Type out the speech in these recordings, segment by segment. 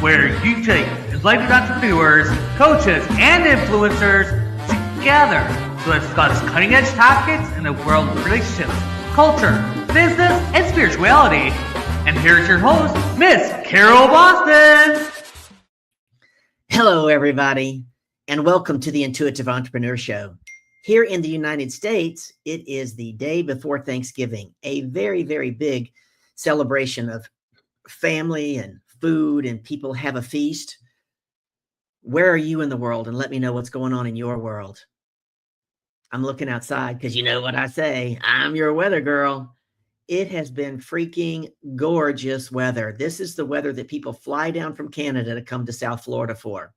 where you take enlightened entrepreneurs, coaches, and influencers together to discuss cutting-edge topics in the world of relationships, culture, business, and spirituality. And here's your host, Miss Carol Boston. Hello, everybody, and welcome to the Intuitive Entrepreneur Show. Here in the United States, it is the day before Thanksgiving, a very, very big celebration of family and food, and people have a feast. Where are you in the world? And let me know what's going on in your world. I'm looking outside because you know what I say. I'm your weather girl. It has been freaking gorgeous weather. This is the weather that people fly down from Canada to come to South Florida for.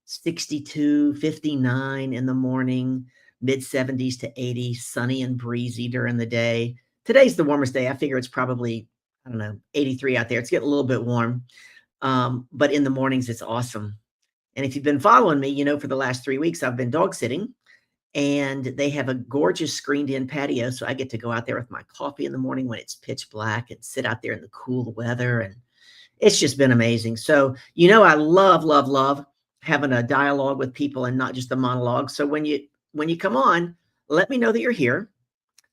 62, 59 in the morning, mid 70s to 80, sunny and breezy during the day. Today's the warmest day. I figure it's probably, 83 out there. It's getting a little bit warm. But in the mornings, it's awesome. And if you've been following me, you know, for the last 3 weeks, I've been dog sitting. And they have a gorgeous screened-in patio, so I get to go out there with my coffee in the morning when it's pitch black and sit out there in the cool weather, and it's just been amazing. So, you know, I love having a dialogue with people and not just a monologue. So when you come on, let me know that you're here.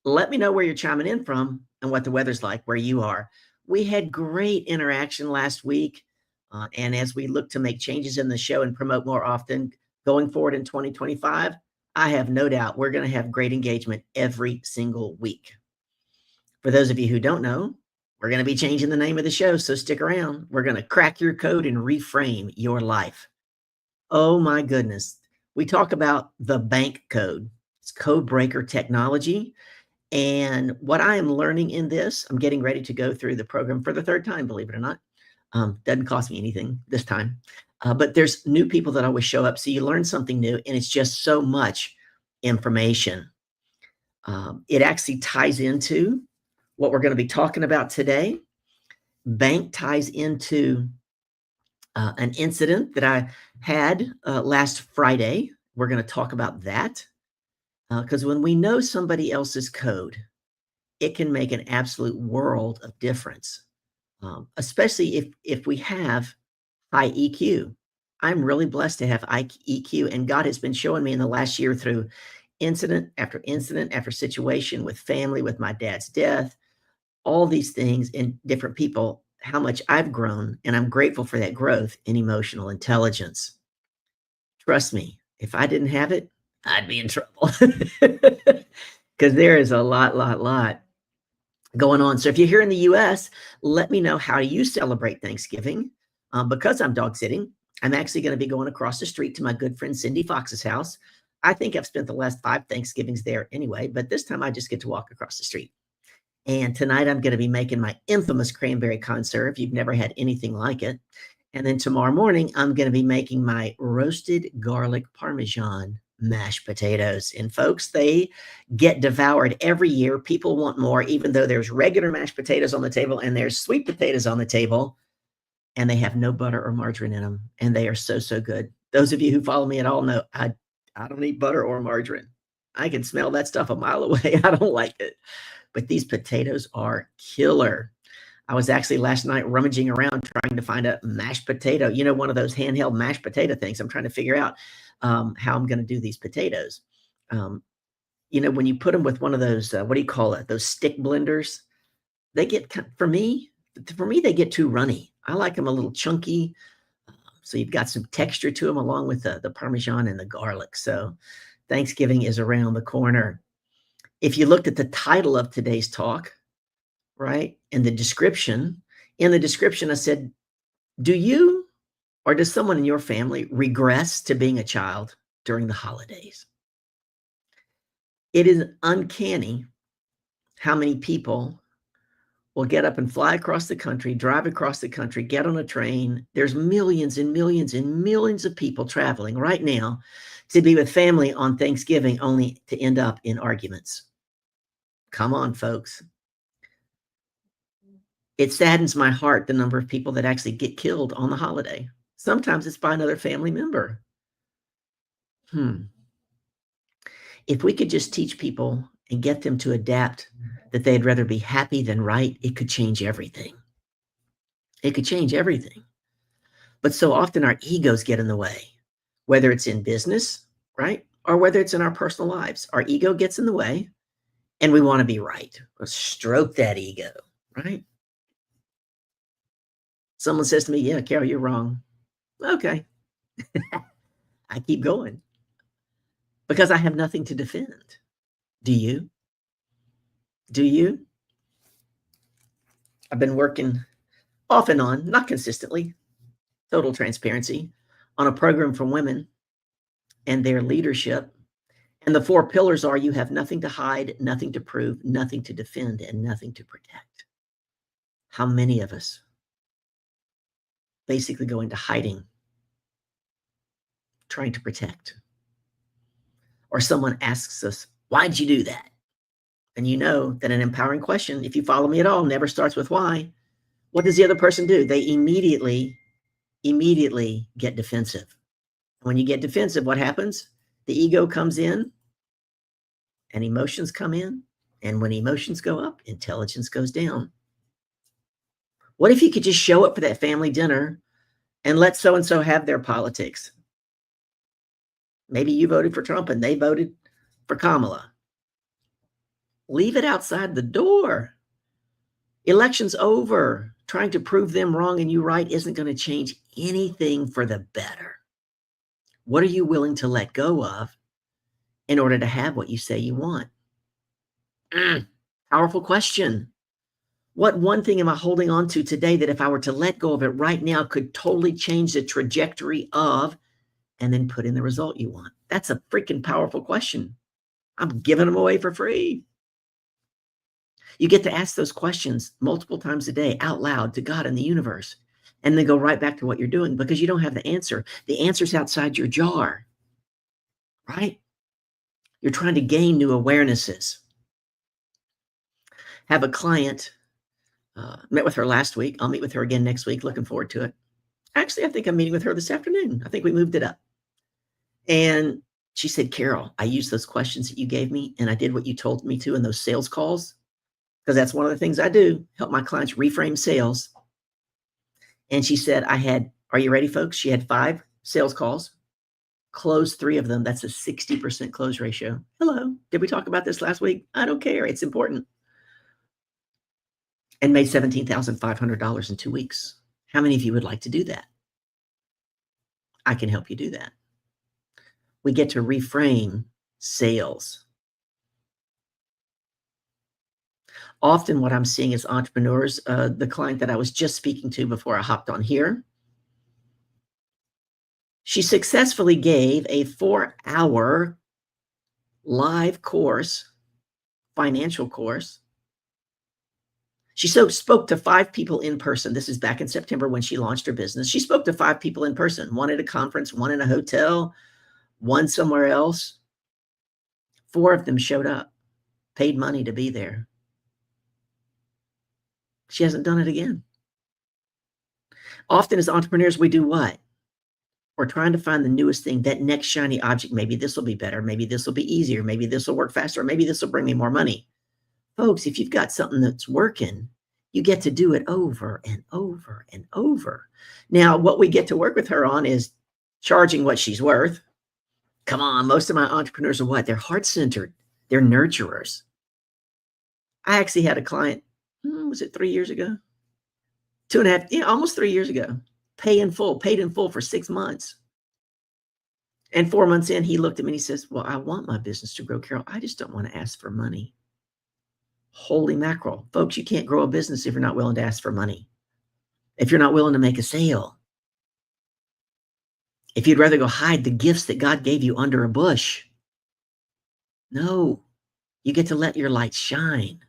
Let me know where you're chiming in from and what the weather's like where you are. We had great interaction last week, and as we look to make changes in the show and promote more often going forward in 2025, I have no doubt we're going to have great engagement every single week. For those of you who don't know, we're going to be changing the name of the show, so stick around. We're going to crack your code and reframe your life. Oh my goodness. We talk about the bank code. It's code breaker technology. And what I am learning in this, I'm getting ready to go through the program for the third time, believe it or not. Doesn't cost me anything this time. But there's new people that always show up. So you learn something new, and it's just so much information. It actually ties into what we're going to be talking about today. Bank ties into an incident that I had last Friday. We're going to talk about that because when we know somebody else's code, it can make an absolute world of difference, especially if we have high EQ. I'm really blessed to have high EQ, and God has been showing me in the last year through incident after situation with family, with my dad's death, all these things and different people, how much I've grown, and I'm grateful for that growth in emotional intelligence. Trust me, if I didn't have it, I'd be in trouble because there is a lot going on. So if you're here in the US, let me know how you celebrate Thanksgiving. Because I'm dog sitting, I'm actually going to be going across the street to my good friend Cindy Fox's house. I think I've spent the last 5 Thanksgivings there anyway, but this time I just get to walk across the street. And tonight I'm going to be making my infamous cranberry conserve. You've never had anything like it. And then tomorrow morning, I'm going to be making my roasted garlic Parmesan mashed potatoes. And folks, they get devoured every year. People want more, even though there's regular mashed potatoes on the table and there's sweet potatoes on the table. And they have no butter or margarine in them. And they are so good. Those of you who follow me at all know I don't eat butter or margarine. I can smell that stuff a mile away. I don't like it. But these potatoes are killer. I was actually last night rummaging around trying to find a mashed potato, you know, one of those handheld mashed potato things. I'm trying to figure out how I'm going to do these potatoes. You know, when you put them with one of those, what do you call it? Those stick blenders, they get, for me, they get too runny. I like them a little chunky. So you've got some texture to them along with the Parmesan and the garlic. So Thanksgiving is around the corner. If you looked at the title of today's talk, right, in the description I said, do you or does someone in your family regress to being a child during the holidays? It is uncanny how many people will get up and fly across the country, drive across the country, get on a train. There's millions and millions and millions of people traveling right now to be with family on Thanksgiving, only to end up in arguments. Come on, folks. It saddens my heart, the number of people that actually get killed on the holiday. Sometimes it's by another family member. If we could just teach people and get them to adapt that they'd rather be happy than right, it could change everything. It could change everything. But so often our egos get in the way, whether it's in business, right? Or whether it's in our personal lives. Our ego gets in the way and we want to be right. Let's stroke that ego, right? Someone says to me, yeah, Carol, you're wrong. Okay. I keep going because I have nothing to defend. Do you? Do you? I've been working off and on, not consistently, total transparency, on a program for women and their leadership. And the 4 pillars are you have nothing to hide, nothing to prove, nothing to defend, and nothing to protect. How many of us basically go into hiding, trying to protect? Or someone asks us, why'd you do that? And you know that an empowering question, if you follow me at all, never starts with why. What does the other person do? They immediately get defensive. When you get defensive, what happens? The ego comes in and emotions come in. And when emotions go up, intelligence goes down. What if you could just show up for that family dinner and let so-and-so have their politics? Maybe you voted for Trump and they voted for Kamala. Leave it outside the door. Election's over. Trying to prove them wrong and you right isn't going to change anything for the better. What are you willing to let go of in order to have what you say you want? Powerful question. What one thing am I holding on to today that if I were to let go of it right now could totally change the trajectory of, and then put in the result you want? That's a freaking powerful question. I'm giving them away for free. You get to ask those questions multiple times a day out loud to God and the universe, and then go right back to what you're doing because you don't have the answer. The answer's outside your jar, right? You're trying to gain new awarenesses. Have a client, met with her last week. I'll meet with her again next week. Looking forward to it. Actually, I think I'm meeting with her this afternoon. I think we moved it up. And she said, Carol, I used those questions that you gave me and I did what you told me to in those sales calls, because that's one of the things I do, help my clients reframe sales. And she said, are you ready, folks? She had 5 sales calls, closed 3 of them. That's a 60% close ratio. Hello. Did we talk about this last week? I don't care. It's important. And made $17,500 in 2 weeks. How many of you would like to do that? I can help you do that. We get to reframe sales. Often what I'm seeing is entrepreneurs, the client that I was just speaking to before I hopped on here, she successfully gave a 4-hour live course, financial course. She spoke to 5 people in person. This is back in September when she launched her business. She spoke to 5 people in person, one at a conference, one in a hotel, one somewhere else. 4 of them showed up, paid money to be there. She hasn't done it again. Often as entrepreneurs, we do what? We're trying to find the newest thing, that next shiny object. Maybe this will be better. Maybe this will be easier. Maybe this will work faster. Maybe this will bring me more money. Folks, if you've got something that's working, you get to do it over and over and over. Now, what we get to work with her on is charging what she's worth. Come on, most of my entrepreneurs are what? They're heart-centered. They're nurturers. I actually had a client, was it 3 years ago? 2.5, yeah, almost 3 years ago. Paid in full for 6 months. And 4 months in, he looked at me and he says, well, I want my business to grow, Carol. I just don't want to ask for money. Holy mackerel. Folks, you can't grow a business if you're not willing to ask for money. If you're not willing to make a sale. If you'd rather go hide the gifts that God gave you under a bush. No, you get to let your light shine.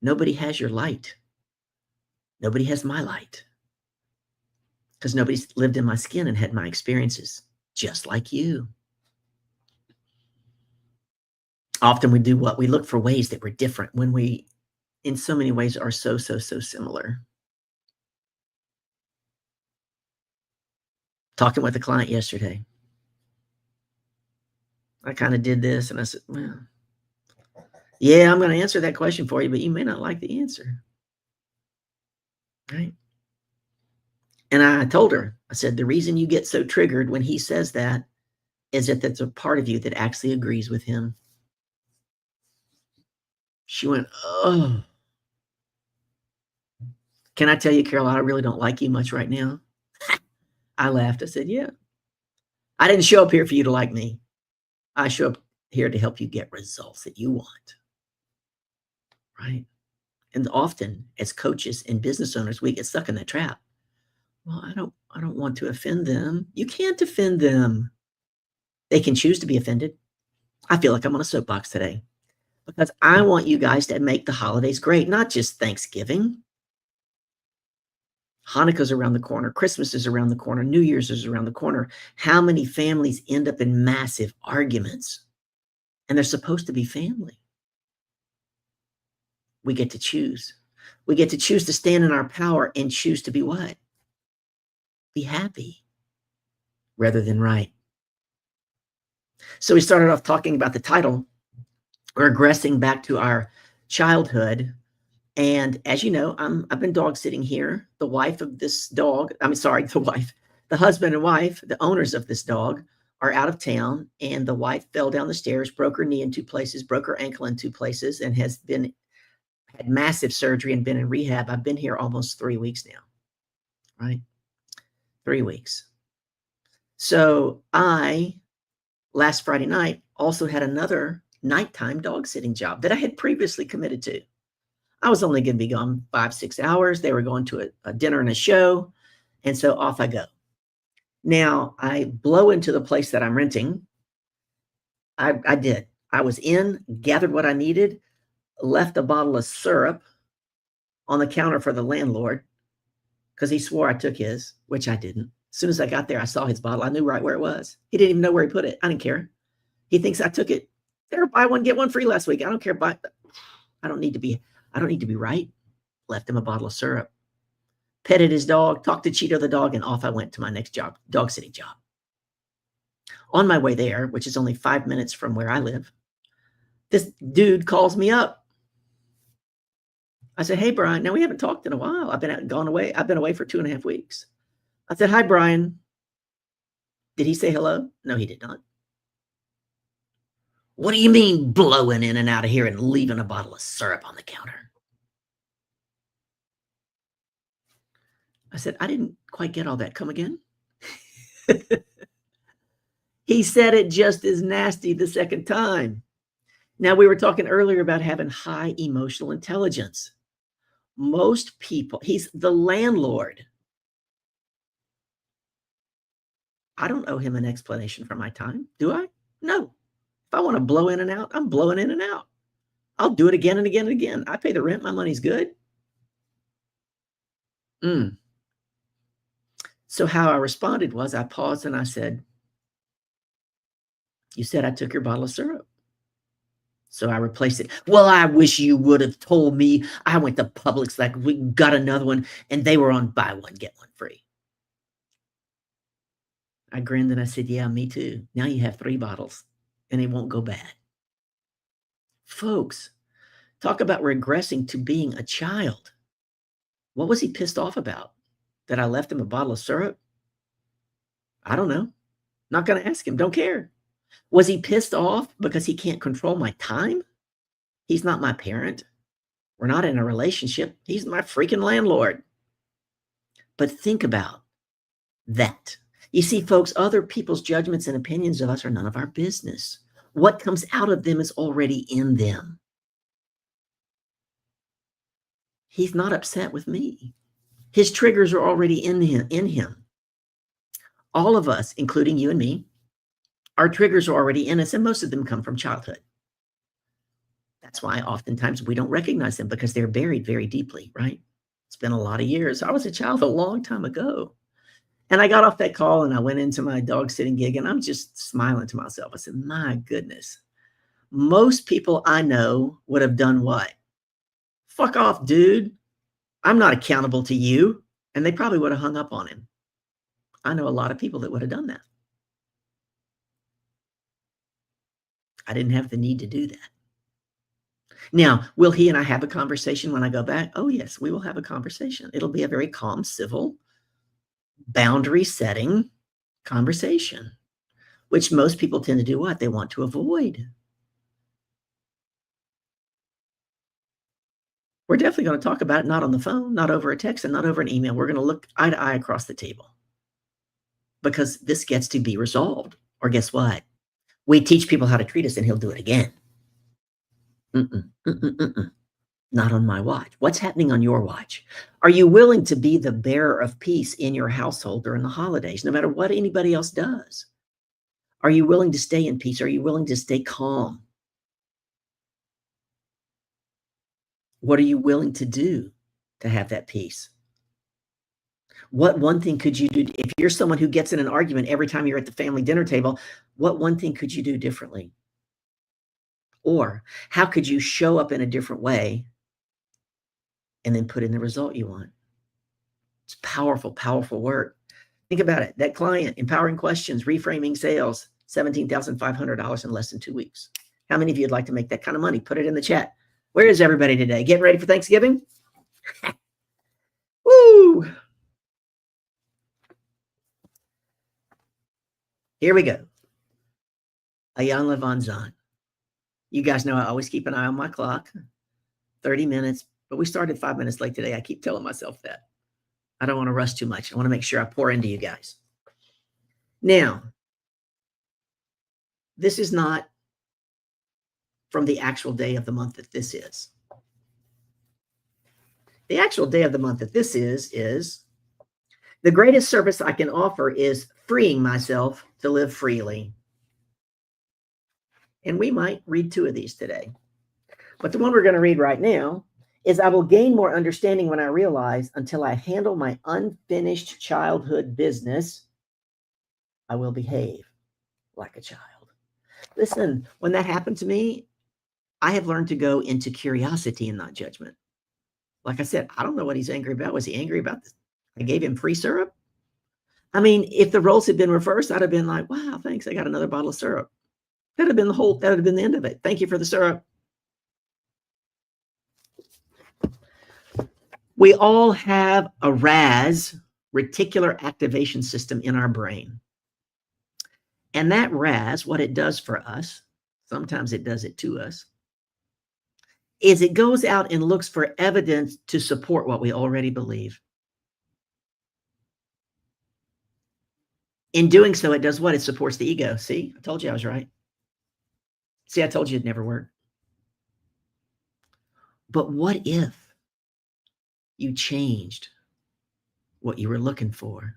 Nobody has your light. Nobody has my light. Because nobody's lived in my skin and had my experiences, just like you. Often we do what? We look for ways that we're different when we, in so many ways, are so similar. Talking with a client yesterday. I kind of did this and I said, well, yeah, I'm going to answer that question for you, but you may not like the answer. Right? And I told her, I said, the reason you get so triggered when he says that is that that's a part of you that actually agrees with him. She went, oh, can I tell you, Carol, I really don't like you much right now? I laughed. I said, yeah. I didn't show up here for you to like me. I show up here to help you get results that you want. Right? And often as coaches and business owners, we get stuck in that trap. Well, I don't want to offend them. You can't offend them. They can choose to be offended. I feel like I'm on a soapbox today because I want you guys to make the holidays great, not just Thanksgiving. Hanukkah's around the corner. Christmas is around the corner. New Year's is around the corner. How many families end up in massive arguments? And they're supposed to be family. We get to choose. We get to choose to stand in our power and choose to be what? Be happy rather than right. So we started off talking about the title, regressing back to our childhood. And as you know, I've been dog sitting here. The wife of this dog, the husband and wife, the owners of this dog are out of town. And the wife fell down the stairs, broke her knee in 2 places, broke her ankle in 2 places, and had massive surgery and been in rehab. I've been here almost 3 weeks now, right? 3 weeks. So last Friday night, also had another nighttime dog sitting job that I had previously committed to. I was only going to be gone 5-6 hours. They were going to a dinner and a show. And so off I go. Now I blow into the place that I'm renting. I did. I was in, gathered what I needed, left a bottle of syrup on the counter for the landlord because he swore I took his, which I didn't. As soon as I got there, I saw his bottle. I knew right where it was. He didn't even know where he put it. I didn't care. He thinks I took it. There, buy one, get one free last week. I don't care. I don't need to be right. Left him a bottle of syrup. Petted his dog, talked to Cheeto the dog, and off I went to my next job, dog sitting job. On my way there, which is only 5 minutes from where I live, this dude calls me up. I said, hey, Brian. Now, we haven't talked in a while. I've been away for 2.5 weeks. I said, hi, Brian. Did he say hello? No, he did not. What do you mean blowing in and out of here and leaving a bottle of syrup on the counter? I said, I didn't quite get all that. Come again? He said it just as nasty the second time. Now, we were talking earlier about having high emotional intelligence. Most people, he's the landlord. I don't owe him an explanation for my time, do I? No. If I want to blow in and out, I'm blowing in and out. I'll do it again and again and again. I pay the rent. My money's good. So how I responded was I paused and I said, you said I took your bottle of syrup. So I replaced it. Well, I wish you would have told me. I went to Publix, like we got another one, and they were on buy one, get one free. I grinned and I said, yeah, me too. Now you have 3 bottles and it won't go bad. Folks, talk about regressing to being a child. What was he pissed off about? That I left him a bottle of syrup? I don't know. Not going to ask him. Don't care. Was he pissed off because he can't control my time? He's not my parent. We're not in a relationship. He's my freaking landlord. But think about that. You see, folks, other people's judgments and opinions of us are none of our business. What comes out of them is already in them. He's not upset with me. His triggers are already in him. All of us, including you and me, our triggers are already in us, and most of them come from childhood. That's why oftentimes we don't recognize them because they're buried very deeply, right? It's been a lot of years. I was a child a long time ago. And I got off that call and I went into my dog sitting gig and I'm just smiling to myself. I said, my goodness, most people I know would have done what? Fuck off, dude. I'm not accountable to you. And they probably would have hung up on him. I know a lot of people that would have done that. I didn't have the need to do that. Now, will he and I have a conversation when I go back? Oh, yes, we will have a conversation. It'll be a very calm, civil, boundary setting conversation, which most people tend to do what? They want to avoid. We're definitely going to talk about it, not on the phone, not over a text, and not over an email. We're going to look eye to eye across the table because this gets to be resolved. Or guess what? We teach people how to treat us and he'll do it again. Mm-mm, mm-mm, mm-mm. Not on my watch. What's happening on your watch? Are you willing to be the bearer of peace in your household during the holidays, no matter what anybody else does? Are you willing to stay in peace? Are you willing to stay calm? What are you willing to do to have that peace? What one thing could you do? If you're someone who gets in an argument every time you're at the family dinner table, what one thing could you do differently? Or how could you show up in a different way and then put in the result you want? It's powerful, powerful work. Think about it. That client, empowering questions, reframing sales, $17,500 in less than 2 weeks. How many of you would like to make that kind of money? Put it in the chat. Where is everybody today? Getting ready for Thanksgiving? Woo! Here we go. Ayan Levanzan. You guys know I always keep an eye on my clock. 30 minutes, but we started 5 minutes late today. I keep telling myself that. I don't want to rush too much. I want to make sure I pour into you guys. Now, this is not from the actual day of the month that this is. The actual day of the month that this is the greatest service I can offer is freeing myself to live freely. And we might read 2 of these today. But the one we're going to read right now is I will gain more understanding when I realize until I handle my unfinished childhood business, I will behave like a child. Listen, when that happened to me, I have learned to go into curiosity and not judgment. Like I said, I don't know what he's angry about. Was he angry about this? I gave him free syrup. I mean, if the roles had been reversed, I'd have been like, wow, thanks. I got another bottle of syrup. That'd have been the end of it. Thank you for the syrup. We all have a RAS, reticular activation system, in our brain. And that RAS, what it does for us, sometimes it does it to us, is it goes out and looks for evidence to support what we already believe. In doing so, it does what? It supports the ego. See, I told you I was right. See, I told you it'd never work. But what if you changed what you were looking for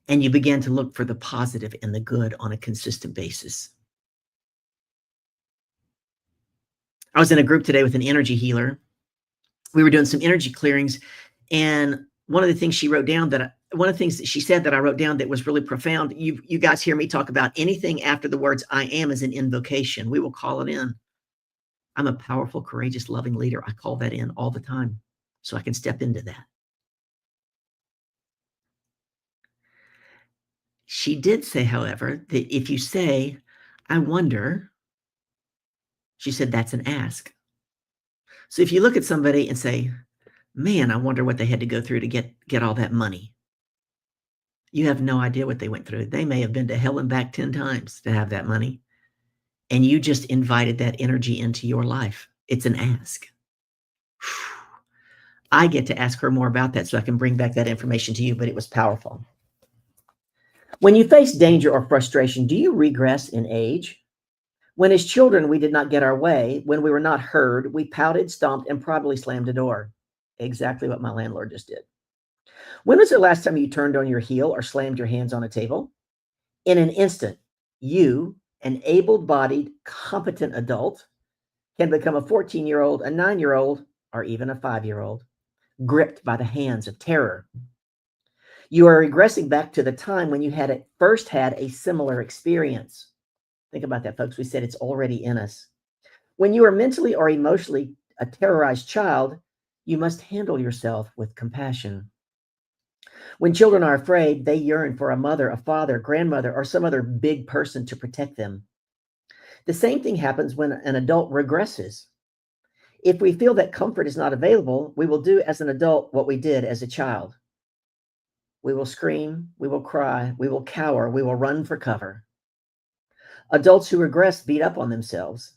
and you began to look for the positive and the good on a consistent basis? I was in a group today with an energy healer. We were doing some energy clearings, and one of the things she wrote down one of the things that she said that I wrote down that was really profound. You guys hear me talk about anything after the words I am as an invocation. We will call it in. I'm a powerful, courageous, loving leader. I call that in all the time so I can step into that. She did say, however, that if you say, I wonder, she said, that's an ask. So if you look at somebody and say, man, I wonder what they had to go through to get all that money. You have no idea what they went through. They may have been to hell and back 10 times to have that money. And you just invited that energy into your life. It's an ask. I get to ask her more about that so I can bring back that information to you, but it was powerful. When you face danger or frustration, do you regress in age? When as children, we did not get our way, when we were not heard, we pouted, stomped, and probably slammed a door. Exactly what my landlord just did. When was the last time you turned on your heel or slammed your hands on a table? In an instant, you, an able-bodied, competent adult, can become a 14-year-old, a 9-year-old, or even a 5-year-old, gripped by the hands of terror. You are regressing back to the time when you first had a similar experience. Think about that, folks. We said it's already in us. When you are mentally or emotionally a terrorized child, you must handle yourself with compassion. When children are afraid, they yearn for a mother, a father, grandmother, or some other big person to protect them. The same thing happens when an adult regresses. If we feel that comfort is not available, we will do as an adult what we did as a child. We will scream. We will cry. We will cower. We will run for cover. Adults who regress beat up on themselves.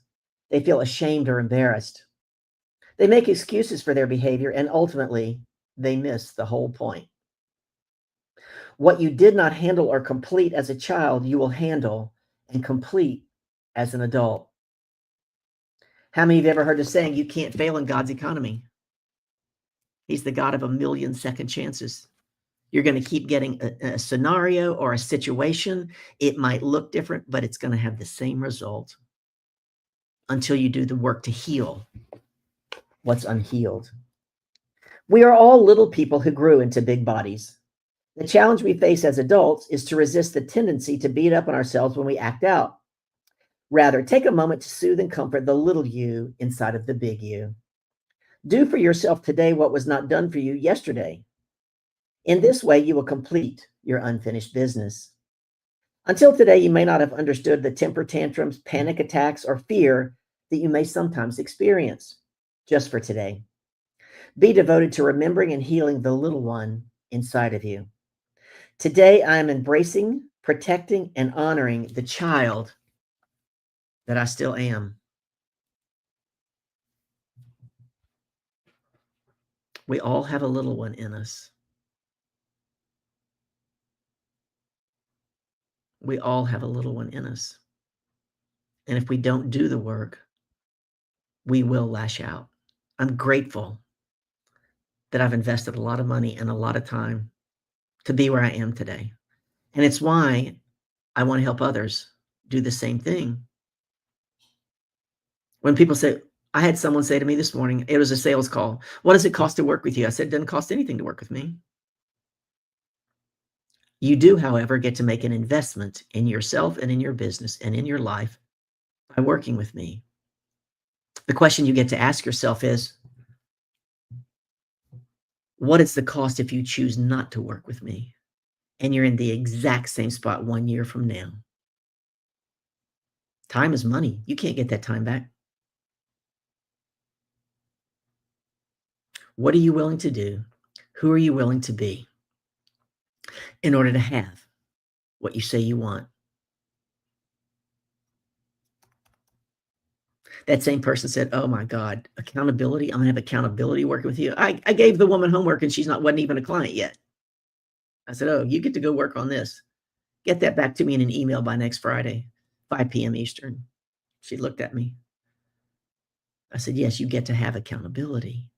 They feel ashamed or embarrassed. They make excuses for their behavior, and ultimately, they miss the whole point. What you did not handle or complete as a child, you will handle and complete as an adult. How many of you have ever heard the saying, you can't fail in God's economy? He's the God of 1,000,000 second chances. You're going to keep getting a scenario or a situation. It might look different, but it's going to have the same result until you do the work to heal what's unhealed. We are all little people who grew into big bodies. The challenge we face as adults is to resist the tendency to beat up on ourselves when we act out. Rather, take a moment to soothe and comfort the little you inside of the big you. Do for yourself today what was not done for you yesterday. In this way, you will complete your unfinished business. Until today, you may not have understood the temper tantrums, panic attacks, or fear that you may sometimes experience. Just for today, be devoted to remembering and healing the little one inside of you. Today, I am embracing, protecting, and honoring the child that I still am. We all have a little one in us. We all have a little one in us. And if we don't do the work, we will lash out. I'm grateful that I've invested a lot of money and a lot of time to be where I am today. And it's why I want to help others do the same thing. When people say, I had someone say to me this morning, it was a sales call. What does it cost to work with you? I said, it doesn't cost anything to work with me. You do, however, get to make an investment in yourself and in your business and in your life by working with me. The question you get to ask yourself is, what is the cost if you choose not to work with me? And you're in the exact same spot 1 year from now. Time is money. You can't get that time back. What are you willing to do? Who are you willing to be in order to have what you say you want? That same person said, oh my God, accountability. I'm going to have accountability working with you. I gave the woman homework and wasn't even a client yet. I said, oh, you get to go work on this. Get that back to me in an email by next Friday, 5 p.m. Eastern. She looked at me. I said, yes, you get to have accountability.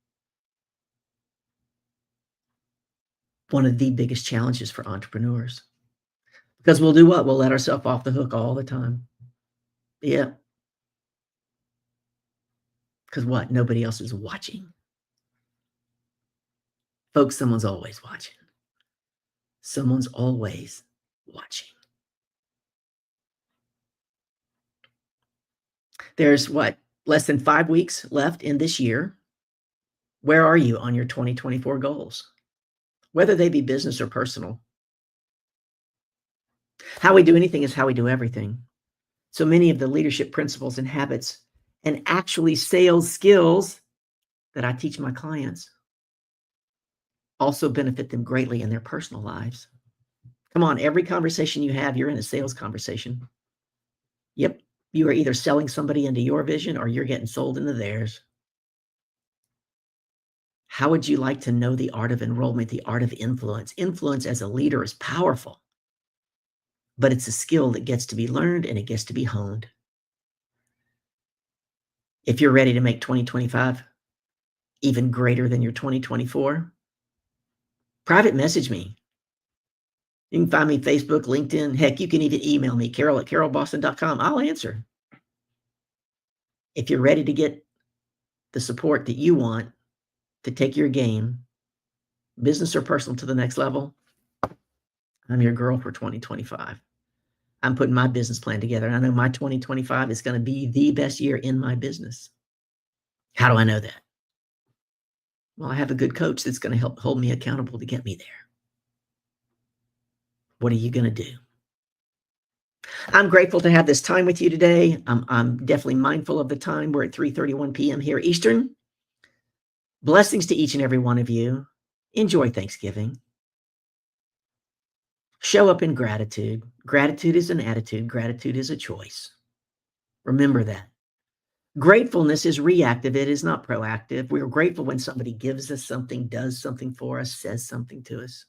One of the biggest challenges for entrepreneurs. Because we'll do what? We'll let ourselves off the hook all the time. Yeah. Because what? Nobody else is watching. Folks, someone's always watching. Someone's always watching. There's what? Less than 5 weeks left in this year. Where are you on your 2024 goals? Whether they be business or personal. How we do anything is how we do everything. So many of the leadership principles and habits and actually sales skills that I teach my clients also benefit them greatly in their personal lives. Come on, every conversation you have, you're in a sales conversation. Yep, you are either selling somebody into your vision or you're getting sold into theirs. How would you like to know the art of enrollment, the art of influence? Influence as a leader is powerful, but it's a skill that gets to be learned and it gets to be honed. If you're ready to make 2025 even greater than your 2024, private message me. You can find me Facebook, LinkedIn. Heck, you can even email me, carol@carolboston.com. I'll answer. If you're ready to get the support that you want to take your game, business or personal, to the next level, I'm your girl for 2025. I'm putting my business plan together. And I know my 2025 is going to be the best year in my business. How do I know that? Well, I have a good coach that's going to help hold me accountable to get me there. What are you going to do? I'm grateful to have this time with you today. I'm definitely mindful of the time. We're at 3:31 p.m. here Eastern. Blessings to each and every one of you. Enjoy Thanksgiving. Show up in gratitude. Gratitude is an attitude. Gratitude is a choice. Remember that. Gratefulness is reactive. It is not proactive. We are grateful when somebody gives us something, does something for us, says something to us.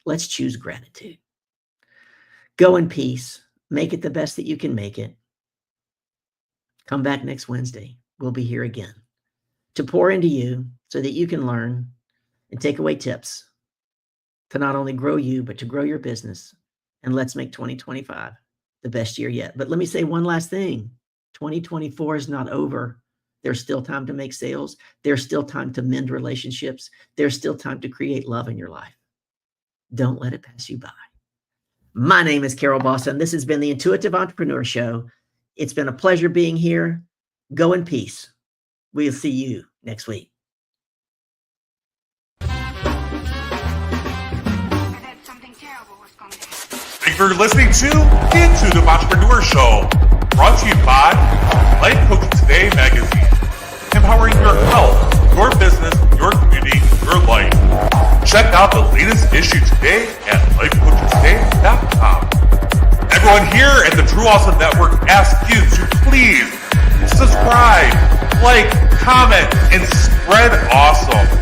Let's choose gratitude. Go in peace. Make it the best that you can make it. Come back next Wednesday. We'll be here again to pour into you so that you can learn and take away tips to not only grow you, but to grow your business. And let's make 2025 the best year yet. But let me say one last thing. 2024 is not over. There's still time to make sales. There's still time to mend relationships. There's still time to create love in your life. Don't let it pass you by. My name is Carol Bossa, and this has been the Intuitive Entrepreneur Show. It's been a pleasure being here. Go in peace. We'll see you next week. Thanks for listening to the Intuitive Entrepreneur Show, brought to you by Life Coaching Today magazine, empowering your health, your business, your community, your life. Check out the latest issue today at lifecoachingtoday.com. Everyone here at the True Awesome Network asks you to please subscribe, like, comment, and spread awesome.